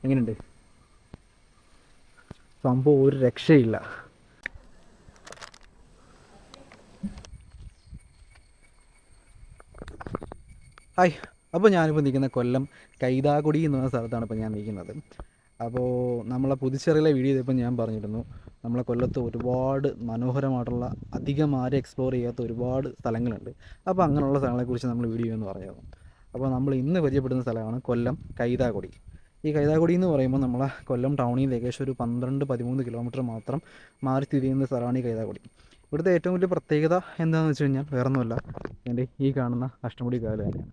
എങ്ങനെയുണ്ട് സംഭവം? ഒരു രക്ഷയില്ല. ഹായ്, അപ്പോൾ ഞാനിപ്പോൾ നിൽക്കുന്ന കൊല്ലം കൈതാകുടി എന്ന് പറഞ്ഞ സ്ഥലത്താണ് ഇപ്പോൾ ഞാൻ നിൽക്കുന്നത്. അപ്പോൾ നമ്മളെ പുതുച്ചേറിയിലെ വീഡിയോ ചെയ്തപ്പോൾ ഞാൻ പറഞ്ഞിരുന്നു നമ്മളെ കൊല്ലത്ത് ഒരുപാട് മനോഹരമായിട്ടുള്ള അധികം ആരും എക്സ്പ്ലോർ ചെയ്യാത്ത ഒരുപാട് സ്ഥലങ്ങളുണ്ട്. അപ്പോൾ അങ്ങനെയുള്ള സ്ഥലങ്ങളെക്കുറിച്ച് നമ്മൾ വീഡിയോ എന്ന് പറഞ്ഞിരുന്നു. അപ്പോൾ നമ്മൾ ഇന്ന് പരിചയപ്പെടുന്ന സ്ഥലമാണ് കൊല്ലം കൈതാകുടി. ഈ കൈതാകുടി എന്ന് പറയുമ്പോൾ നമ്മളെ കൊല്ലം ടൗണിൽ നിന്ന് ഏകദേശം ഒരു 12-13 കിലോമീറ്റർ മാത്രം മാറി സ്ഥിതി ചെയ്യുന്ന സ്ഥലമാണ് ഈ കൈതാകുടി. ഇവിടുത്തെ ഏറ്റവും വലിയ പ്രത്യേകത എന്താണെന്ന് വെച്ച് കഴിഞ്ഞാൽ വേറൊന്നുമല്ല, എൻ്റെ ഈ കാണുന്ന അഷ്ടമുടി കായൽ തന്നെയാണ്.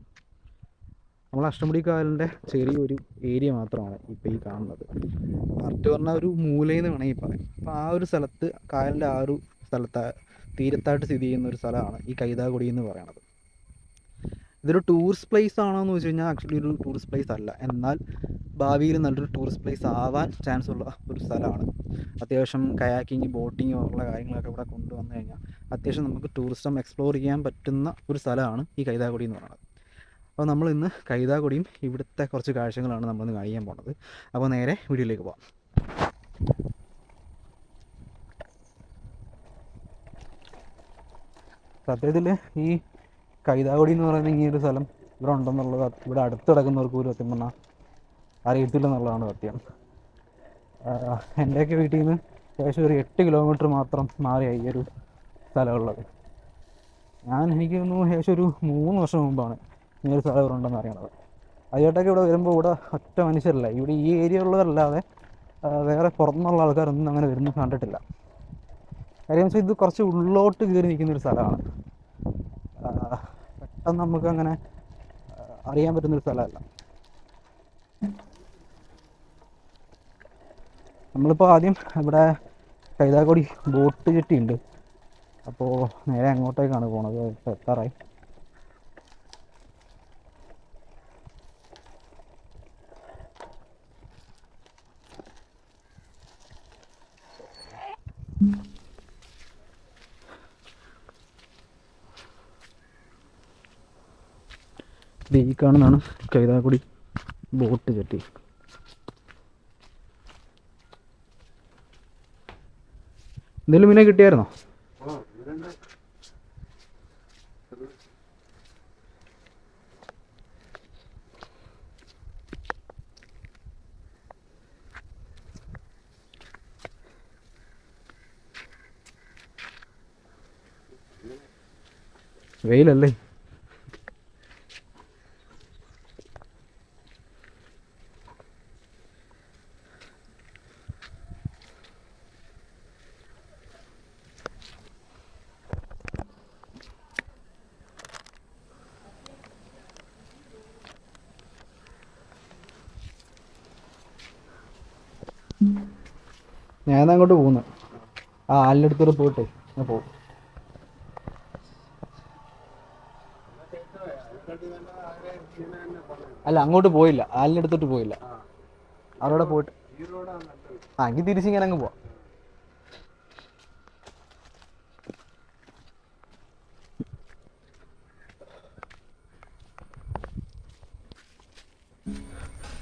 നമ്മൾ അഷ്ടമുടി കായലിൻ്റെ ചെറിയൊരു ഏരിയ മാത്രമാണ് ഇപ്പോൾ ഈ കാണുന്നത്. കറക്റ്റ് പറഞ്ഞാൽ ഒരു മൂലയെന്ന് വേണമെങ്കിൽ പറയാം. അപ്പോൾ ആ ഒരു സ്ഥലത്ത്, കായലിൻ്റെ ആ ഒരു സ്ഥലത്ത് തീരത്തായിട്ട് സ്ഥിതി ചെയ്യുന്ന ഒരു സ്ഥലമാണ് ഈ കൈതാകുടി എന്ന് പറയുന്നത്. ഇതൊരു ടൂറിസ്റ്റ് പ്ലേസ് ആണോ എന്ന് വെച്ച് കഴിഞ്ഞാൽ ആക്ച്വലി ഒരു ടൂറിസ്റ്റ് പ്ലേസ് അല്ല. എന്നാൽ ഭാവിയിൽ നല്ലൊരു ടൂറിസ്റ്റ് പ്ലേസ് ആവാൻ ചാൻസ് ഉള്ള ഒരു സ്ഥലമാണ്. അത്യാവശ്യം കയാക്കിങ്, ബോട്ടിങ് ഉള്ള കാര്യങ്ങളൊക്കെ ഇവിടെ കൊണ്ടുവന്നു കഴിഞ്ഞാൽ അത്യാവശ്യം നമുക്ക് ടൂറിസം എക്സ്പ്ലോർ ചെയ്യാൻ പറ്റുന്ന ഒരു സ്ഥലമാണ് ഈ കൈതാകുടി എന്ന് പറയുന്നത്. അപ്പോൾ നമ്മൾ ഇന്ന് കൈതാകുടിയും ഇവിടുത്തെ കുറച്ച് കാഴ്ചകളാണ് നമ്മളിന്ന് കാണിക്കാൻ പോകുന്നത്. അപ്പോൾ നേരെ വീഡിയോയിലേക്ക് പോകാം. സത്യത്തിൽ ഈ കൈതാകുടി എന്ന് പറയുന്ന ഈ ഒരു സ്ഥലം ഇവിടെ ഉണ്ടെന്നുള്ളത് ഇവിടെ അടുത്ത് കിടക്കുന്നവർക്ക് പോലും സത്യം പറഞ്ഞാൽ അറിയത്തില്ല എന്നുള്ളതാണ് സത്യം. എൻ്റെയൊക്കെ വീട്ടിൽ നിന്ന് ഏകദേശം ഒരു 8 കിലോമീറ്റർ മാത്രം മാറിയായി ഈ ഒരു സ്ഥലമുള്ളത്. എനിക്ക് തോന്നുന്നു ഏകദേശം ഒരു 3 വർഷം മുമ്പാണ് ഈ ഒരു സ്ഥലം ഇവിടെ ഉണ്ടെന്ന് അറിയണത്. അതിലോട്ടൊക്കെ ഇവിടെ വരുമ്പോൾ ഇവിടെ ഒറ്റ മനുഷ്യരല്ല, ഇവിടെ ഈ ഏരിയ ഉള്ളവരല്ലാതെ വേറെ പുറത്തുനിന്നുള്ള ആൾക്കാരൊന്നും അങ്ങനെ വരുന്നു കണ്ടിട്ടില്ല. കാര്യം വെച്ചാൽ ഇത് കുറച്ച് ഉള്ളോട്ട് കയറി നിൽക്കുന്നൊരു സ്ഥലമാണ്. പെട്ടെന്ന് നമുക്കങ്ങനെ അറിയാൻ പറ്റുന്നൊരു സ്ഥലമല്ല. നമ്മളിപ്പോൾ ആദ്യം ഇവിടെ കൈതാകുടി ബോട്ട് ജെട്ടിയുണ്ട്, അപ്പോൾ നേരെ അങ്ങോട്ടേക്കാണ് പോണത്. ഇപ്പോൾ എത്താറായി. ഈ കാണുന്നതാണ് കൈതാകുടി ബോട്ട് ജെട്ടി. എന്തെങ്കിലും മീനെ കിട്ടിയായിരുന്നോ? വെയിലല്ലേ? ഞാനങ്ങോട്ട് പോകുന്നു. ആലിനടുത്തോടെ പോയിട്ട് ഞാൻ പോകും. അല്ല, അങ്ങോട്ട് പോയില്ല, ആലിനടുത്തോട്ട് പോയില്ല. അവിടെ പോയിട്ട് എങ്കിൽ തിരിച്ചിങ്ങനെ അങ്ങ് പോവാം.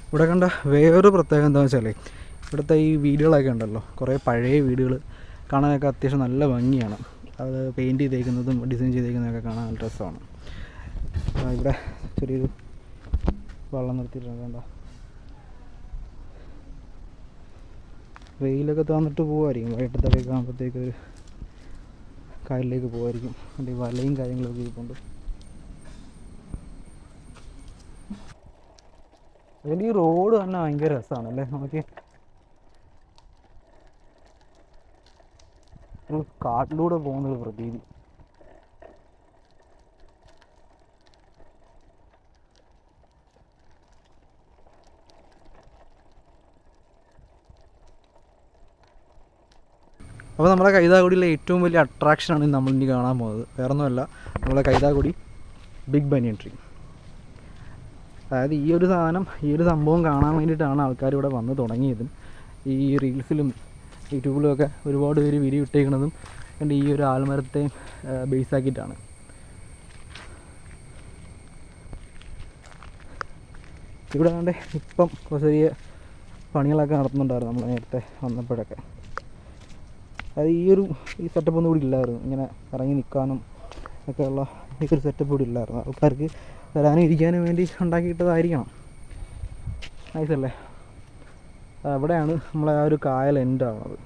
ഇവിടെ കണ്ട വേറൊരു പ്രത്യേകത എന്താണെന്ന് വെച്ചാൽ ഇവിടുത്തെ ഈ വീടുകളൊക്കെ ഉണ്ടല്ലോ, കുറേ പഴയ വീടുകൾ കാണാനൊക്കെ അത്യാവശ്യം നല്ല ഭംഗിയാണ്. അത് പെയിൻറ്റ് ചെയ്തേക്കുന്നതും ഡിസൈൻ ചെയ്തേക്കുന്നതൊക്കെ കാണാൻ നല്ല രസമാണ്. ഇവിടെ ചെറിയൊരു വെള്ളം നിർത്തിയിട്ടുണ്ട്. കണ്ടോ, വെയിലൊക്കെ തന്നിട്ട് പോകുമായിരിക്കും. വൈകിട്ടത്തേക്ക് ആകുമ്പോഴത്തേക്ക് ഒരു കായലിലേക്ക് പോകുമായിരിക്കും. അതിൻ്റെ വലയും കാര്യങ്ങളൊക്കെ ഇരിപ്പുണ്ട്. അതിൻ്റെ ഈ റോഡ് തന്നെ ഭയങ്കര രസമാണല്ലേ. നമുക്ക് ഒരു കാട്ടിലൂടെ പോകുന്നൊരു പ്രതീതി. അപ്പോൾ നമ്മുടെ കൈതാകുടിയിലെ ഏറ്റവും വലിയ അട്രാക്ഷനാണ് നമ്മളിനി കാണാൻ പോകുന്നത്. വേറൊന്നുമല്ല, നമ്മളെ കൈതാകുടി ബിഗ് ബനിയൻ ട്രീ. അതായത് ഈ ഒരു സംഭവം കാണാൻ വേണ്ടിയിട്ടാണ് ആൾക്കാർ ഇവിടെ വന്ന് തുടങ്ങിയതും. ഈ റീൽസിലും യൂട്യൂബിലും ഒക്കെ ഒരുപാട് പേര് വീഡിയോ ഇട്ടേക്കുന്നതും എൻ്റെ ഈ ഒരു ആൽമരത്തെ ബേസാക്കിയിട്ടാണ്. ഇവിടെ കണ്ടേ ഇപ്പം ചെറിയ പണികളൊക്കെ നടത്തുന്നുണ്ടായിരുന്നു നമ്മൾ നേരത്തെ വന്നപ്പോഴൊക്കെ. അത് ഈ സെറ്റപ്പ് ഒന്നും കൂടി ഇല്ലായിരുന്നു, ഇങ്ങനെ ഇറങ്ങി നിൽക്കാനും ഒക്കെയുള്ള ഈ ഒരു സെറ്റപ്പ് കൂടി ഇല്ലായിരുന്നു. ആൾക്കാർക്ക് വരാനും ഇരിക്കാനും വേണ്ടി ഉണ്ടാക്കിയിട്ടതായിരിക്കണം. നൈസല്ലേ? അവിടെയാണ് നമ്മളെ ആ ഒരു കായൽ എൻഡാവുന്നത്.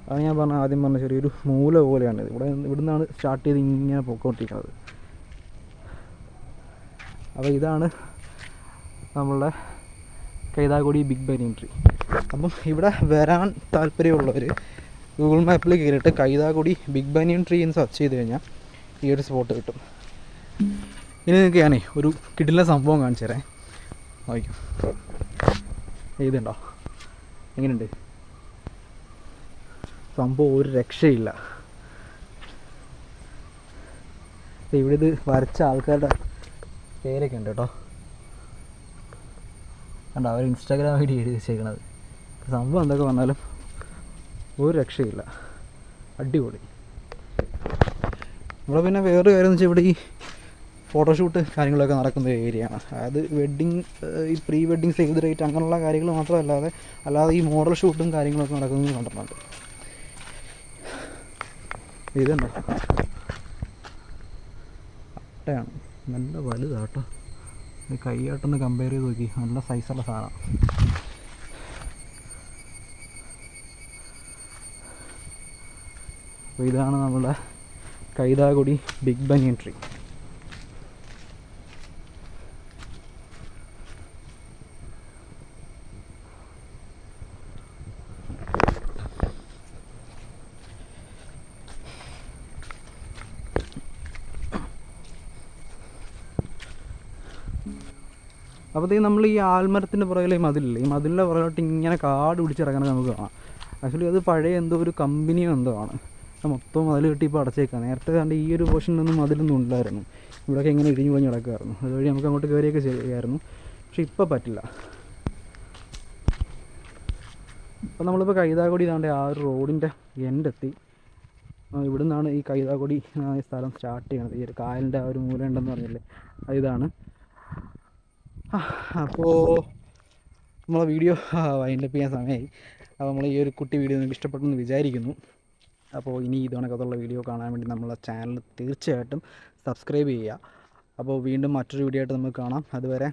അത് ഞാൻ ആദ്യം പറഞ്ഞ ചെറിയൊരു മൂല പോലെയാണിത്. ഇവിടുന്നാണ് സ്റ്റാർട്ട് ചെയ്ത് ഇങ്ങനെ പോയിക്കൊണ്ടിരിക്കുന്നത്. അപ്പോൾ ഇതാണ് നമ്മളുടെ കൈതാകുടി ബിഗ് ബനിയൻ ട്രീ. അപ്പം ഇവിടെ വരാൻ താല്പര്യമുള്ളവർ ഗൂഗിൾ മാപ്പിൽ കയറിയിട്ട് കൈതാകുടി ബിഗ് ബനിയൻ ട്രീ എന്ന് സെർച്ച് ചെയ്ത് കഴിഞ്ഞാൽ ഈ ഒരു സ്പോട്ട് കിട്ടും. ഇനി നിങ്ങൾക്ക് ഞാനേ ഒരു കിടിലൻ സംഭവം കാണിച്ചു തരാം. നോക്കും, ഇതുണ്ടോ? എങ്ങനെയുണ്ട് സംഭവം? ഒരു രക്ഷയില്ല. ഇവിടെ ഇത് വരച്ച ആൾക്കാരുടെ പേരൊക്കെ ഉണ്ട് കേട്ടോ. കണ്ടോ, അവർ ഇൻസ്റ്റാഗ്രാം ഐഡി എഴുതി വെച്ചേക്കണത്. സംഭവം എന്തൊക്കെ പറഞ്ഞാലും ഒരു രക്ഷയില്ല, അടിപൊളി. ഇവിടെ പിന്നെ വേറൊരു കാര്യം എന്ന് വെച്ചാൽ ഇവിടെ ഈ ഫോട്ടോഷൂട്ട് കാര്യങ്ങളൊക്കെ നടക്കുന്ന ഏരിയയാണ്. അതായത് ഈ pre wedding save the date അങ്ങനെയുള്ള കാര്യങ്ങൾ മാത്രമല്ലാതെ ഈ മോഡൽ ഷൂട്ടും കാര്യങ്ങളൊക്കെ നടക്കുന്നത് കണ്ടിട്ടുണ്ട്. ഇതുണ്ടോ, അട്ടയാണ്, നല്ല വലുതാട്ടോ. കൈയായിട്ടൊന്ന് കമ്പയർ ചെയ്ത് നോക്കി, നല്ല സൈസുള്ള സാധനം. അപ്പോൾ ഇതാണ് നമ്മുടെ കൈതാകുടി ബിഗ് ബനിയൻ ട്രീ. അപ്പോൾ നമ്മൾ ഈ ആൽമരത്തിൻ്റെ പുറകിലെ മതിലില്ലേ, ഈ മതിലിൻ്റെ പുറകോട്ട് ഇങ്ങനെ കാട് പിടിച്ചിറങ്ങുന്നത് നമുക്ക് കാണാം. ആക്ച്വലി അത് പഴയ എന്തോ ഒരു കമ്പനിയോ എന്തോ ആണ്. മൊത്തം മതിൽ കെട്ടി ഇപ്പോൾ അടച്ചേക്കാം. നേരത്തെ കണ്ട് ഈ ഒരു പോർഷനൊന്നും മതിലൊന്നും ഉണ്ടായിരുന്നു. ഇവിടെയൊക്കെ ഇങ്ങനെ ഇടിഞ്ഞു പൊളിഞ്ഞ് കിടക്കുമായിരുന്നു. അതുവഴി നമുക്ക് അങ്ങോട്ട് കയറിയൊക്കെ ചെയ്യാമായിരുന്നു. പക്ഷെ ഇപ്പോൾ പറ്റില്ല. അപ്പോൾ നമ്മളിപ്പോൾ കൈതാകുടി ഇതാണ്ട് ആ ഒരു റോഡിൻ്റെ എൻഡെത്തി. ഇവിടെ നിന്നാണ് ഈ കൈതാകുടി സ്ഥലം സ്റ്റാർട്ട് ചെയ്യണത്. ഈ ഒരു കായലിൻ്റെ ആ ഒരു മൂല ഉണ്ടെന്ന് പറഞ്ഞില്ലേ, ഇതാണ്. അപ്പോൾ നമ്മളെ വീഡിയോ വൈൻഡപ്പ് ചെയ്യാൻ സമയമായി. അപ്പോൾ നമ്മൾ ഈ ഒരു കുട്ടി വീഡിയോ നിങ്ങൾക്ക് ഇഷ്ടപ്പെട്ടെന്ന് വിചാരിക്കുന്നു. അപ്പോൾ ഇനി ഇതുകണക്കത്തുള്ള വീഡിയോ കാണാൻ വേണ്ടി നമ്മളെ ചാനൽ തീർച്ചയായിട്ടും സബ്സ്ക്രൈബ് ചെയ്യുക. അപ്പോൾ വീണ്ടും മറ്റൊരു വീഡിയോ ആയിട്ട് നമുക്ക് കാണാം. അതുവരെ